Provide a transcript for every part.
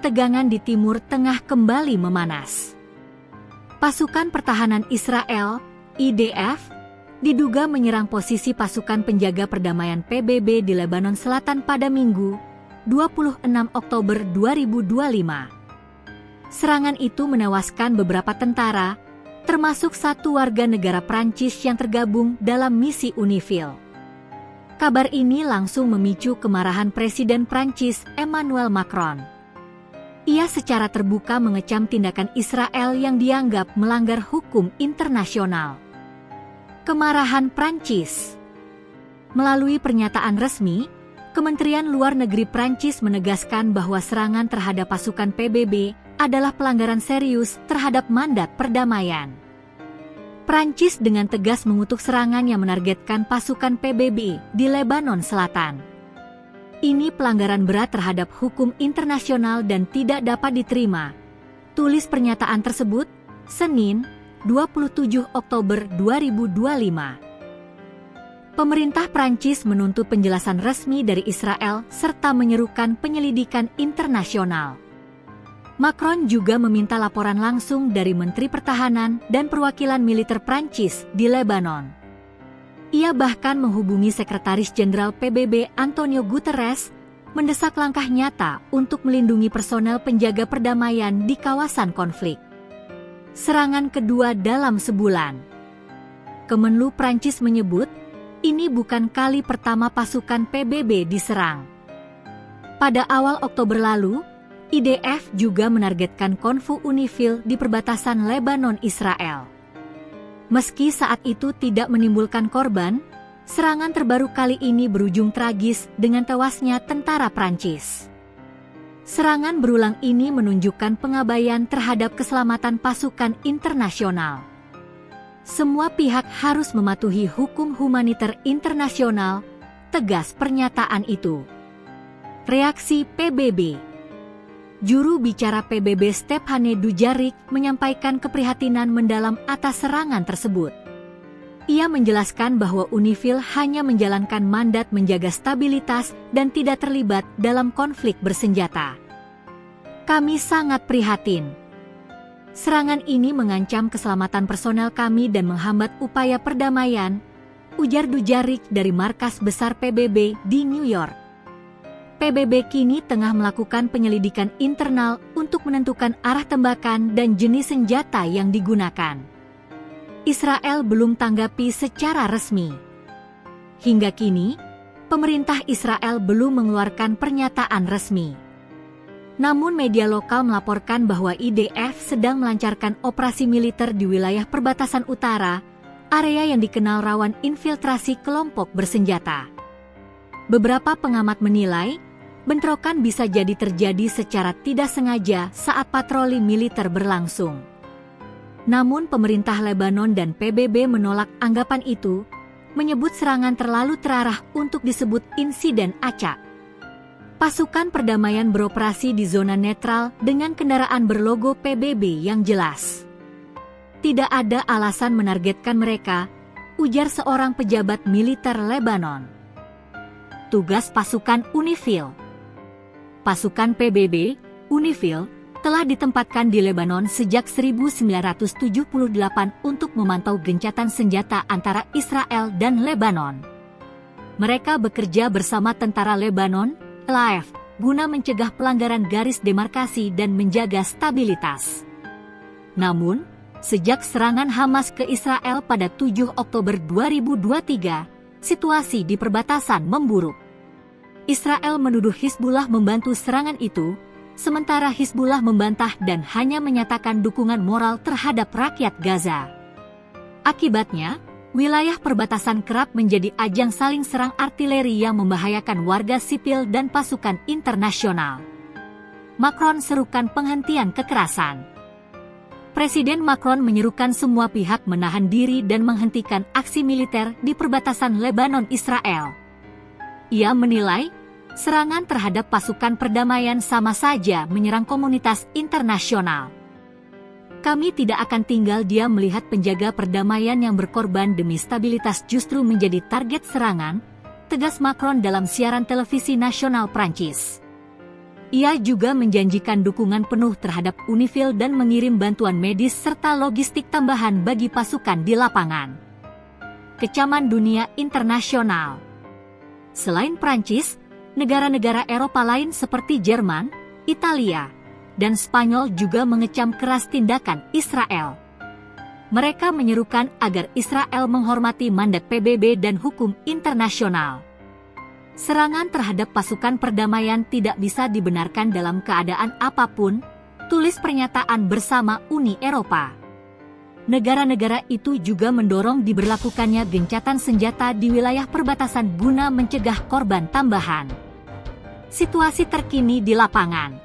ketegangan di Timur Tengah kembali memanas. Pasukan Pertahanan Israel, IDF, diduga menyerang posisi pasukan penjaga perdamaian PBB di Lebanon Selatan pada Minggu, 26 Oktober 2025. Serangan itu menewaskan beberapa tentara, termasuk satu warga negara Prancis yang tergabung dalam misi UNIFIL. Kabar ini langsung memicu kemarahan Presiden Prancis Emmanuel Macron. Ia secara terbuka mengecam tindakan Israel yang dianggap melanggar hukum internasional. Kemarahan Prancis. Melalui pernyataan resmi, Kementerian Luar Negeri Prancis menegaskan bahwa serangan terhadap pasukan PBB adalah pelanggaran serius terhadap mandat perdamaian. Prancis dengan tegas mengutuk serangan yang menargetkan pasukan PBB di Lebanon Selatan. Ini pelanggaran berat terhadap hukum internasional dan tidak dapat diterima, tulis pernyataan tersebut, Senin, 27 Oktober 2025. Pemerintah Prancis menuntut penjelasan resmi dari Israel serta menyerukan penyelidikan internasional. Macron juga meminta laporan langsung dari Menteri Pertahanan dan perwakilan militer Prancis di Lebanon. Ia bahkan menghubungi Sekretaris Jenderal PBB Antonio Guterres, mendesak langkah nyata untuk melindungi personel penjaga perdamaian di kawasan konflik. Serangan kedua dalam sebulan. Kemenlu Prancis menyebut, ini bukan kali pertama pasukan PBB diserang. Pada awal Oktober lalu, IDF juga menargetkan konvoi UNIFIL di perbatasan Lebanon-Israel. Meski saat itu tidak menimbulkan korban, serangan terbaru kali ini berujung tragis dengan tewasnya tentara Prancis. Serangan berulang ini menunjukkan pengabaian terhadap keselamatan pasukan internasional. Semua pihak harus mematuhi hukum humaniter internasional, tegas pernyataan itu. Reaksi PBB. Juru bicara PBB Stéphane Dujarric menyampaikan keprihatinan mendalam atas serangan tersebut. Ia menjelaskan bahwa UNIFIL hanya menjalankan mandat menjaga stabilitas dan tidak terlibat dalam konflik bersenjata. Kami sangat prihatin. Serangan ini mengancam keselamatan personel kami dan menghambat upaya perdamaian, ujar Dujarric dari markas besar PBB di New York. PBB kini tengah melakukan penyelidikan internal untuk menentukan arah tembakan dan jenis senjata yang digunakan. Israel belum tanggapi secara resmi. Hingga kini, pemerintah Israel belum mengeluarkan pernyataan resmi. Namun media lokal melaporkan bahwa IDF sedang melancarkan operasi militer di wilayah perbatasan utara, area yang dikenal rawan infiltrasi kelompok bersenjata. Beberapa pengamat menilai, bentrokan bisa jadi terjadi secara tidak sengaja saat patroli militer berlangsung. Namun pemerintah Lebanon dan PBB menolak anggapan itu, menyebut serangan terlalu terarah untuk disebut insiden acak. Pasukan perdamaian beroperasi di zona netral dengan kendaraan berlogo PBB yang jelas. Tidak ada alasan menargetkan mereka, ujar seorang pejabat militer Lebanon. Tugas pasukan UNIFIL. Pasukan PBB, UNIFIL, telah ditempatkan di Lebanon sejak 1978 untuk memantau gencatan senjata antara Israel dan Lebanon. Mereka bekerja bersama tentara Lebanon, LAF, guna mencegah pelanggaran garis demarkasi dan menjaga stabilitas. Namun, sejak serangan Hamas ke Israel pada 7 Oktober 2023, situasi di perbatasan memburuk. Israel menuduh Hizbullah membantu serangan itu, sementara Hizbullah membantah dan hanya menyatakan dukungan moral terhadap rakyat Gaza. Akibatnya, wilayah perbatasan kerap menjadi ajang saling serang artileri yang membahayakan warga sipil dan pasukan internasional. Macron serukan penghentian kekerasan. Presiden Macron menyerukan semua pihak menahan diri dan menghentikan aksi militer di perbatasan Lebanon-Israel. Ia menilai, serangan terhadap pasukan perdamaian sama saja menyerang komunitas internasional. Kami tidak akan tinggal diam melihat penjaga perdamaian yang berkorban demi stabilitas justru menjadi target serangan, tegas Macron dalam siaran televisi nasional Prancis. Ia juga menjanjikan dukungan penuh terhadap UNIFIL dan mengirim bantuan medis serta logistik tambahan bagi pasukan di lapangan. Kecaman dunia internasional. Selain Prancis, negara-negara Eropa lain seperti Jerman, Italia, dan Spanyol juga mengecam keras tindakan Israel. Mereka menyerukan agar Israel menghormati mandat PBB dan hukum internasional. Serangan terhadap pasukan perdamaian tidak bisa dibenarkan dalam keadaan apapun, tulis pernyataan bersama Uni Eropa. Negara-negara itu juga mendorong diberlakukannya gencatan senjata di wilayah perbatasan guna mencegah korban tambahan. Situasi terkini di lapangan.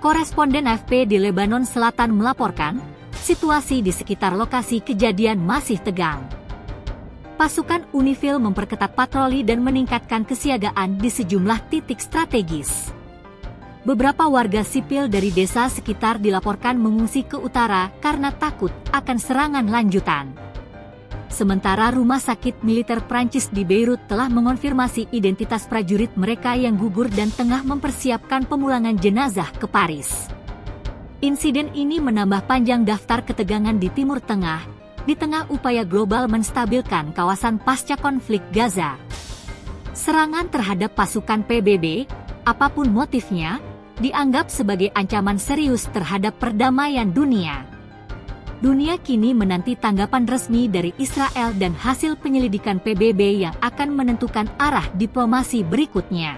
Koresponden AFP di Lebanon Selatan melaporkan, situasi di sekitar lokasi kejadian masih tegang. Pasukan UNIFIL memperketat patroli dan meningkatkan kesiagaan di sejumlah titik strategis. Beberapa warga sipil dari desa sekitar dilaporkan mengungsi ke utara karena takut akan serangan lanjutan. Sementara rumah sakit militer Prancis di Beirut telah mengonfirmasi identitas prajurit mereka yang gugur dan tengah mempersiapkan pemulangan jenazah ke Paris. Insiden ini menambah panjang daftar ketegangan di Timur Tengah, di tengah upaya global menstabilkan kawasan pasca konflik Gaza. Serangan terhadap pasukan PBB, apapun motifnya, dianggap sebagai ancaman serius terhadap perdamaian dunia. Dunia kini menanti tanggapan resmi dari Israel dan hasil penyelidikan PBB yang akan menentukan arah diplomasi berikutnya.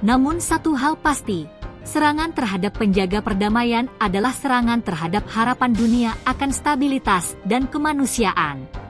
Namun satu hal pasti, serangan terhadap penjaga perdamaian adalah serangan terhadap harapan dunia akan stabilitas dan kemanusiaan.